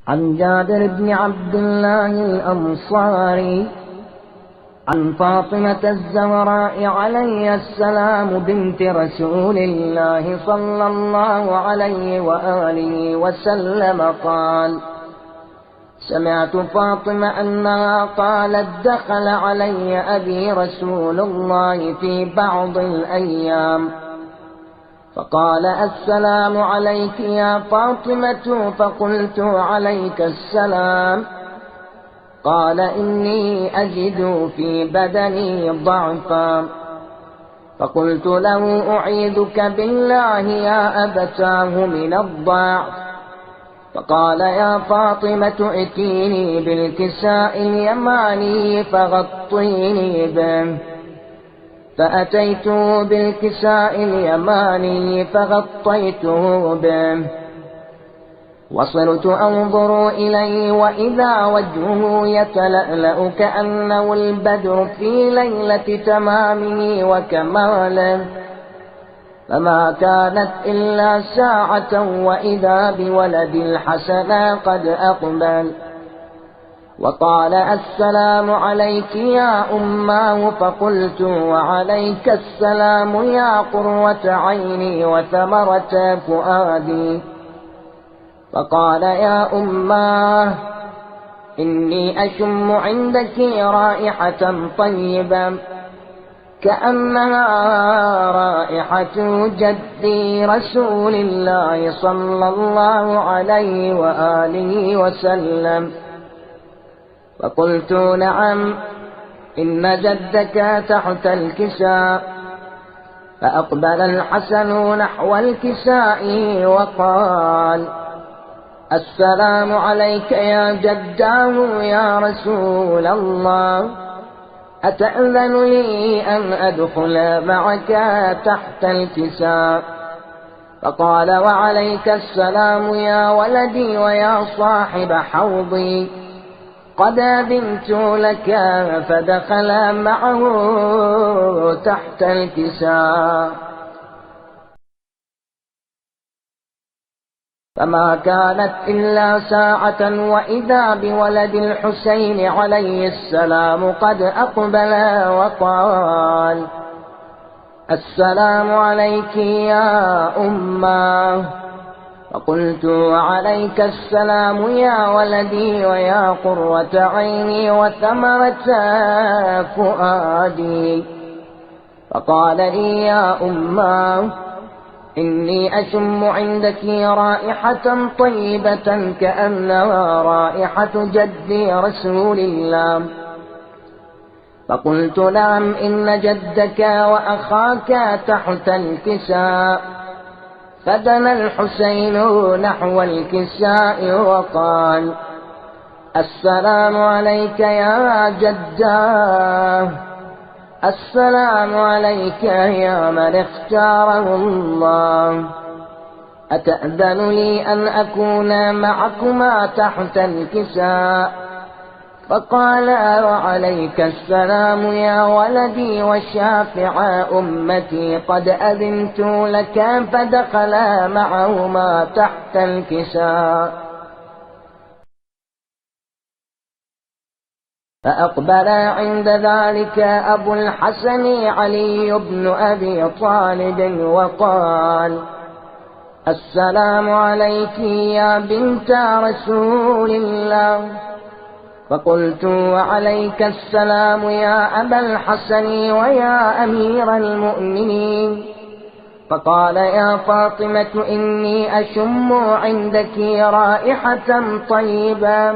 عن جابر بن عبد الله الأنصاري عن فاطمة الزهراء عليه السلام بنت رسول الله صلى الله عليه وآله وسلم قال: سمعت فاطمة أنها قالت: دخل علي أبي رسول الله في بعض الأيام فقال: السلام عليك يا فاطمة. فقلت: عليك السلام. قال: إني أجد في بدني ضعفا. فقلت له: أعيذك بالله يا أبتاه من الضعف. فقال: يا فاطمة ائتيني بالكساء اليماني فغطيني به. فأتيته بالكساء اليماني فغطيته به، وصرت أنظر إليه وإذا وجهه يتلألأ كأنه البدر في ليلة تمامه وكماله. فما كانت إلا ساعة وإذا بولد الحسن قد أقبل وقال: السلام عليك يا أماه. فقلت: وعليك السلام يا قرة عيني وثمرة فؤادي. فقال: يا أماه، إني أشم عندك رائحة طيبة كأنها رائحة جدي رسول الله صلى الله عليه وآله وسلم. فقلت: نعم، إن جدك تحت الكساء. فأقبل الحسن نحو الكساء وقال: السلام عليك يا جداه يا رسول الله، أتأذن لي أن أدخل معك تحت الكساء؟ فقال: وعليك السلام يا ولدي ويا صاحب حوضي، قد أذنت لك. فدخل معه تحت الكساء. فما كانت إلا ساعة وإذا بولد الحسين عليه السلام قد أقبل وقال: السلام عليك يا أماه. فقلت: وعليك السلام يا ولدي ويا قرة عيني وثمرة فؤادي. فقال لي: يا أماه، إني أشم عندك رائحة طيبة كأنها رائحة جدي رسول الله. فقلت: نعم، إن جدك وأخاك تحت الكساء. فدنا الحسين نحو الكساء وقال: السلام عليك يا جداه، السلام عليك يا من اختاره الله، أتأذن لي أن أكون معكما تحت الكساء؟ فقال: وعليك السلام يا ولدي وشافع أمتي، قد أذنت لك. فدخل معهما تحت الكساء. فأقبل عند ذلك أبو الحسن علي بن أبي طالب وقال: السلام عليك يا بنت رسول الله. فقلت: وعليك السلام يا أبا الحسن ويا أمير المؤمنين. فقال: يا فاطمة، إني أشم عندك رائحة طيبة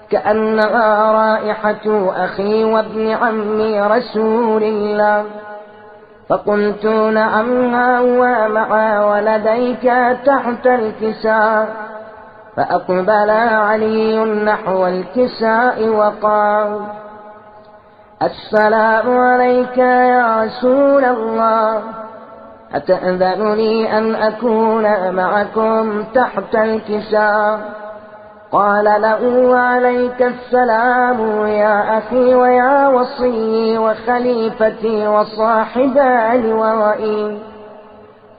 كأنها رائحة أخي وابن عمي رسول الله. فقلت: نعم، هو مع ولديك تحت الكساء. فأقبل علي نحو الكساء وقال: السلام عليك يا رسول الله، أتأذن لي أن أكون معكم تحت الكساء؟ قال له: وعليك السلام يا أخي ويا وصي وخليفتي وصاحب لوائي.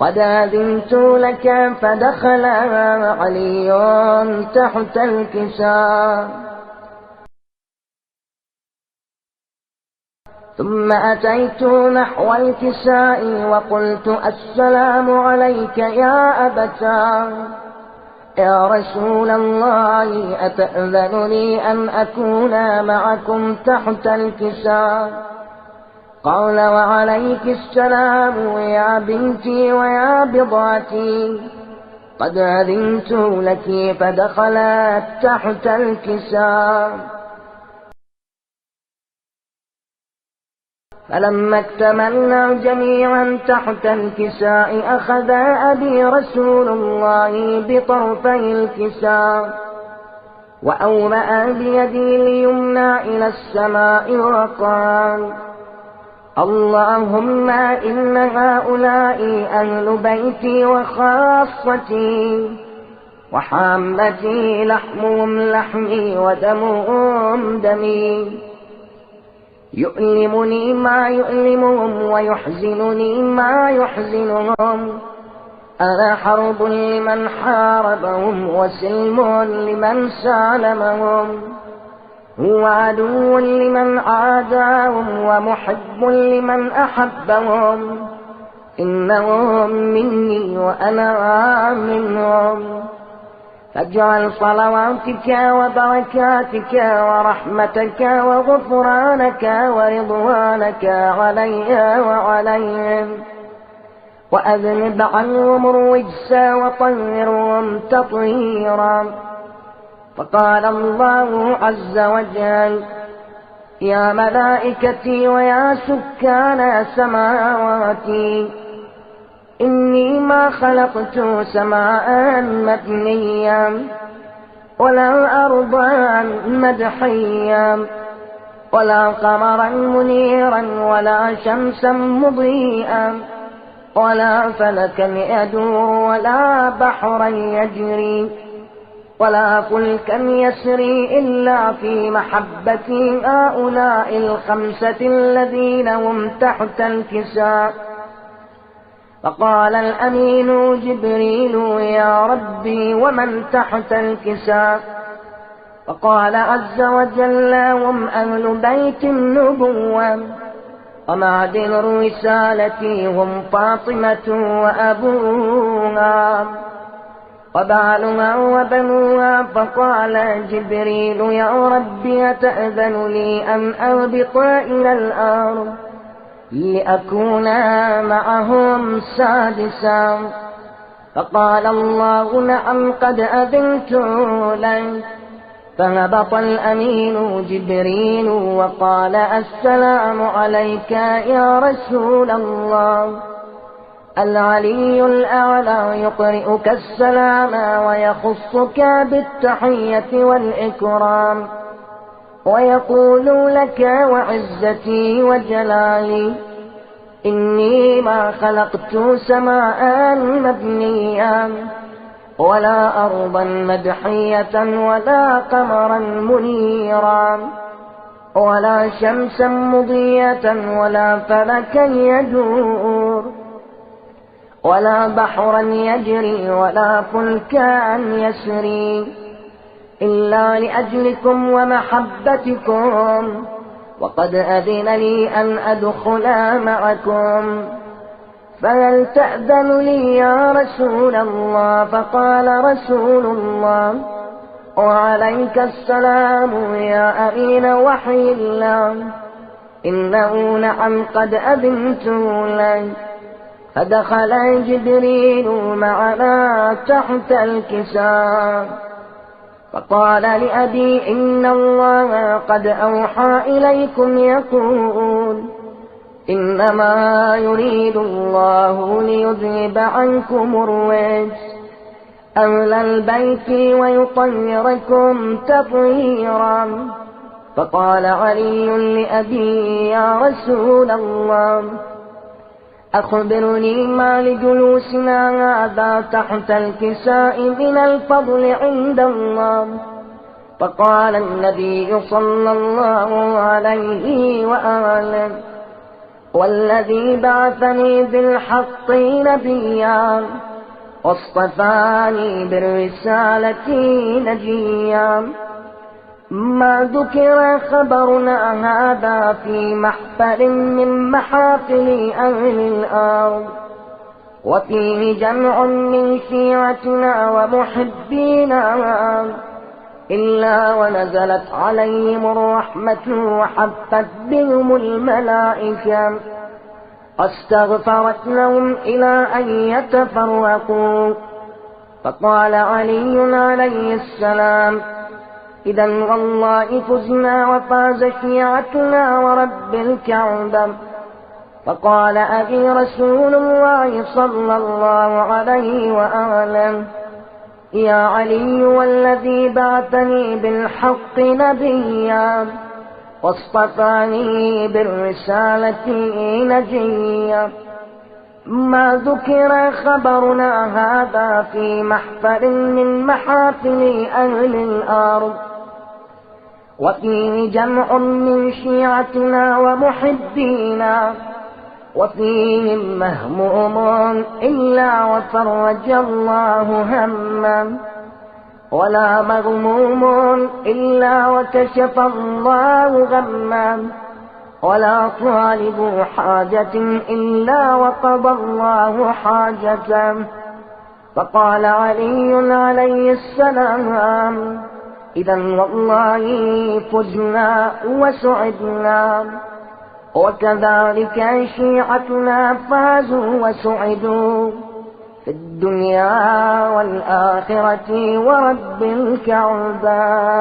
قد أذنت لك. فدخل علي تحت الكساء. ثم أتيت نحو الكساء وقلت: السلام عليك يا أبتاه. يا رسول الله، أتأذن لي أن أكون معكم تحت الكساء؟ قال: وعليك السلام يا بنتي ويا بضعتي، قد أذنت لك. فدخلت تحت الكساء. فلما اكتملنا جميعا تحت الكساء أخذ أبي رسول الله بطرفي الكساء وأومأ بيدي اليمنى إلى السماء وقال: اللهم إن هؤلاء أهل بيتي وخاصتي وحامتي، لحمهم لحمي ودمهم دمي، يؤلمني ما يؤلمهم ويحزنني ما يحزنهم. أنا حرب لمن حاربهم وسلم لمن سالمهم، هو عدو لمن عاداهم ومحب لمن أحبهم. إنهم مني وأنا منهم. فاجعل صلواتك وبركاتك ورحمتك وغفرانك ورضوانك علي وعليهم، وأذنب عنهم الرجس وطهرهم تطهيرا. فقال الله عز وجل: يا ملائكتي ويا سكان سماواتي، إني ما خلقت سماء مبنيا ولا أرضا مدحيا ولا قمرا منيرا ولا شمسا مضيئا ولا فلكا يدور ولا بحرا يجري ولا فلكا يسري إلا في محبة هؤلاء الخمسة الذين هم تحت الكساء. فقال الأمين جبريل: يا ربي ومن تحت الكساء؟ فقال عز وجل: هم أهل بيت النبوة ومعدن الرسالة، هم فاطمة وأبوها وبعلها وبنوها. فقال جبريل: يا ربي أتأذن لي أن أهبط إلى الأرض لأكون معهم سادسا؟ فقال الله: نعم قد أذنت لك. فهبط الأمين جبريل وقال: السلام عليك يا رسول الله. العلي الأعلى يقرئك السلام ويخصك بالتحية والإكرام ويقول لك: وعزتي وجلالي إني ما خلقت سماء مبنيا ولا أرضا مدحية ولا قمرا منيرا ولا شمسا مضية ولا فلكا يدور ولا بحرا يجري ولا فلكا يسري إلا لأجلكم ومحبتكم، وقد أذن لي أن أدخل معكم، فهل تأذن لي يا رسول الله؟ فقال رسول الله: وعليك السلام يا أمين وحي الله، إنه نعم قد أذنت لك. فدخل جبريل معنا تحت الكساء. فقال لأبي: إن الله قد أوحى إليكم يقول: إنما يريد الله ليذهب عنكم الرجس أهل البيت ويطهركم تطهيرا. فقال علي لأبي: يا رسول الله، أخبرني ما لجلوسنا هذا تحت الكساء من الفضل عند الله. فقال النبي صلى الله عليه وآله: والذي بعثني بالحق نبيا واصطفاني بالرسالة نجيا. ما ذكر خبرنا هذا في محفل من محافل أهل الأرض، وفيه جمع من شيعتنا ومحبينا، إلا ونزلت عليهم الرحمة وحفت بهم الملائكة، واستغفرت لهم إلى أن يتفرقوا. فقال علي عليه السلام: إذا والله فزنا وفاز شيعتنا ورب الكعبة. فقال أبي رسول الله صلى الله عليه وآله: يا علي والذي بعثني بالحق نبيا واصطفاني بالرسالة نجيا، ما ذكر خبرنا هذا في محفل من محافل أهل الأرض، وفيه جمع من شيعتنا ومحبينا، وفيهم مهموم إلا وفرج الله همه، ولا مغموم إلا وكشف الله غمه، ولا طالب حاجة إلا وقضى الله حاجته. فقال علي عليه السلام: إذا والله فزنا وسعدنا، وكذلك شيعتنا فازوا وسعدوا في الدنيا والآخرة ورب الكعبة.